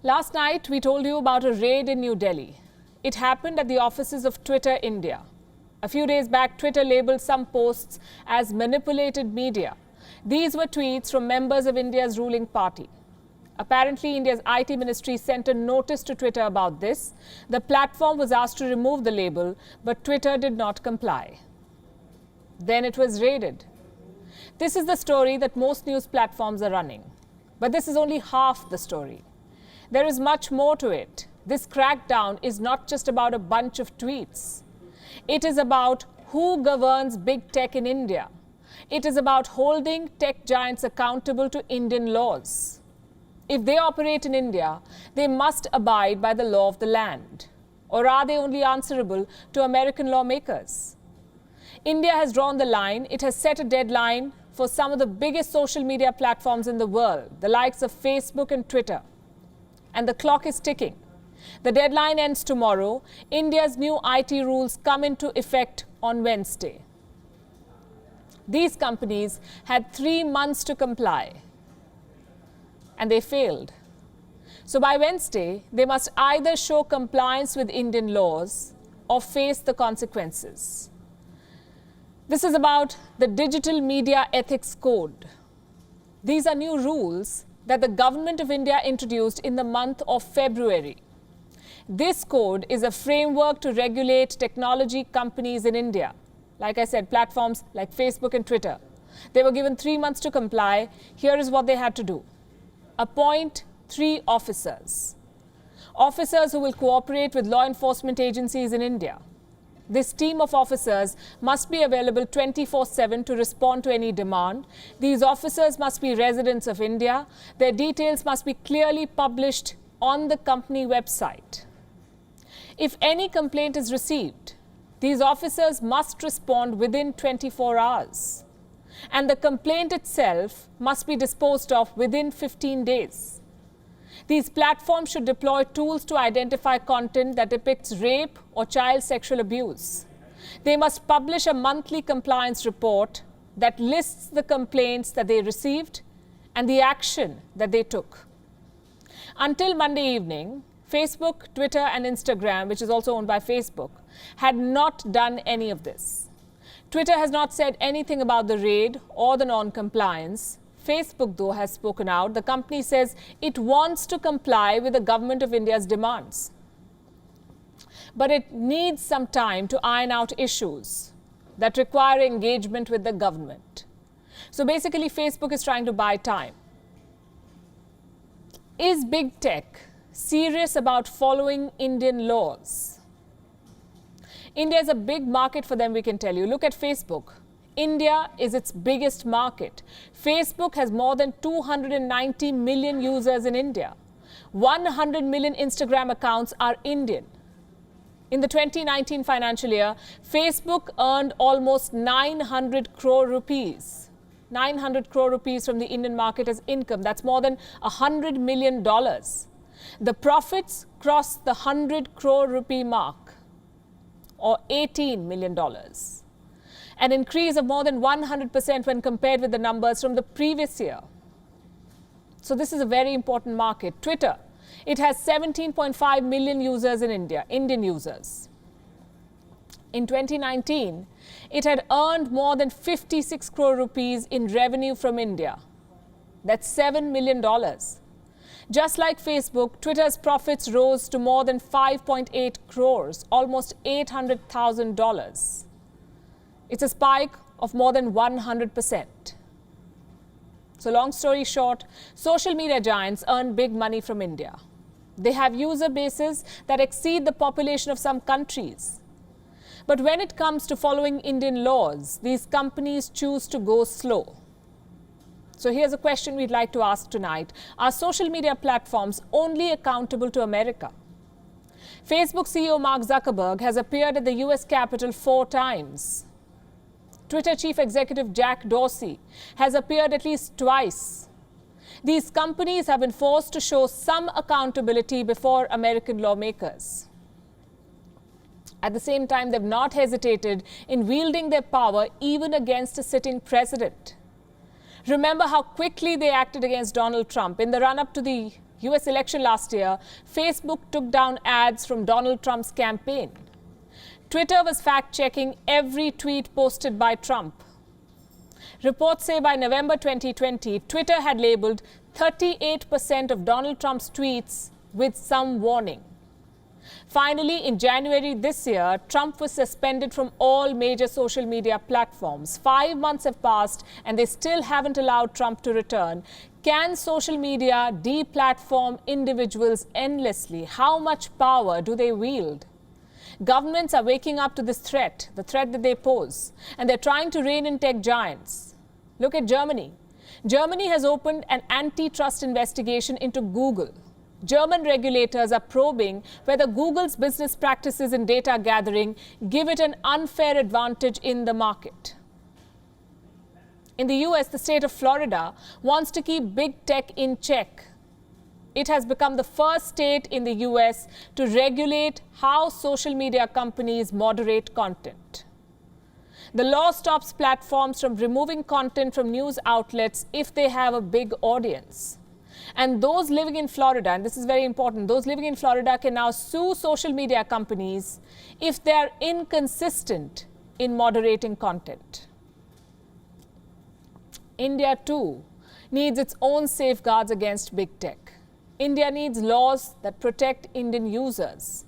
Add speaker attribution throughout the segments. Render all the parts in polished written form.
Speaker 1: Last night, we told you about a raid in New Delhi. It happened at the offices of Twitter India. A few days back, Twitter labelled some posts as manipulated media. These were tweets from members of India's ruling party. Apparently, India's IT ministry sent a notice to Twitter about this. The platform was asked to remove the label, but Twitter did not comply. Then it was raided. This is the story that most news platforms are running. But this is only half the story. There is much more to it. This crackdown is not just about a bunch of tweets. It is about who governs big tech in India. It is about holding tech giants accountable to Indian laws. If they operate in India, they must abide by the law of the land. Or are they only answerable to American lawmakers? India has drawn the line. It has set a deadline for some of the biggest social media platforms in the world, the likes of Facebook and Twitter. And the clock is ticking. The deadline ends tomorrow. India's new IT rules come into effect on Wednesday. These companies had 3 months to comply, and they failed. So by Wednesday, they must either show compliance with Indian laws or face the consequences. This is about the Digital Media Ethics Code. These are new rules that the Government of India introduced in the month of February. This code is a framework to regulate technology companies in India. Like I said, platforms like Facebook and Twitter. They were given 3 months to comply. Here is what they had to do. Appoint 3 officers. Officers who will cooperate with law enforcement agencies in India. This team of officers must be available 24/7 to respond to any demand. These officers must be residents of India. Their details must be clearly published on the company website. If any complaint is received, these officers must respond within 24 hours. And the complaint itself must be disposed of within 15 days. These platforms should deploy tools to identify content that depicts rape or child sexual abuse. They must publish a monthly compliance report that lists the complaints that they received and the action that they took. Until Monday evening, Facebook, Twitter, and Instagram, which is also owned by Facebook, had not done any of this. Twitter has not said anything about the raid or the non-compliance. Facebook, though, has spoken out. The company says it wants to comply with the Government of India's demands. But it needs some time to iron out issues that require engagement with the government. So basically, Facebook is trying to buy time. Is big tech serious about following Indian laws? India is a big market for them, we can tell you. Look at Facebook. India is its biggest market. Facebook has more than 290 million users in India. 100 million Instagram accounts are Indian. In the 2019 financial year, Facebook earned almost 900 crore rupees. 900 crore rupees from the Indian market as income. That's more than $100 million. The profits crossed the 100 crore rupee mark, or $18 million. An increase of more than 100% when compared with the numbers from the previous year. So this is a very important market. Twitter, it has 17.5 million users in India, Indian users. In 2019, it had earned more than 56 crore rupees in revenue from India. That's $7 million. Just like Facebook, Twitter's profits rose to more than 5.8 crores, almost $800,000. It's a spike of more than 100%. So long story short, social media giants earn big money from India. They have user bases that exceed the population of some countries. But when it comes to following Indian laws, these companies choose to go slow. So here's a question we'd like to ask tonight. Are social media platforms only accountable to America? Facebook CEO Mark Zuckerberg has appeared at the US Capitol 4 times. Twitter chief executive Jack Dorsey has appeared at least twice. These companies have been forced to show some accountability before American lawmakers. At the same time, they've not hesitated in wielding their power even against a sitting president. Remember how quickly they acted against Donald Trump in the run-up to the US election last year, Facebook took down ads from Donald Trump's campaign. Twitter was fact-checking every tweet posted by Trump. Reports say by November 2020, Twitter had labeled 38% of Donald Trump's tweets with some warning. Finally, in January this year, Trump was suspended from all major social media platforms. 5 months have passed and they still haven't allowed Trump to return. Can social media deplatform individuals endlessly? How much power do they wield? Governments are waking up to this threat, the threat that they pose, and they're trying to rein in tech giants. Look at Germany. Germany has opened an antitrust investigation into Google. German regulators are probing whether Google's business practices in data gathering give it an unfair advantage in the market. In the US, the state of Florida wants to keep big tech in check. It has become the first state in the US to regulate how social media companies moderate content. The law stops platforms from removing content from news outlets if they have a big audience. And those living in Florida, and this is very important, those living in Florida can now sue social media companies if they are inconsistent in moderating content. India, too, needs its own safeguards against big tech. India needs laws that protect Indian users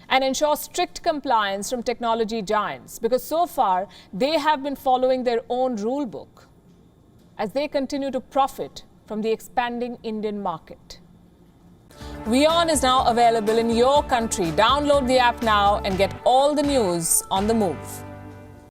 Speaker 1: and ensure strict compliance from technology giants, because so far they have been following their own rule book as they continue to profit from the expanding Indian market. WION is now available in your country. Download the app now and get all the news on the move.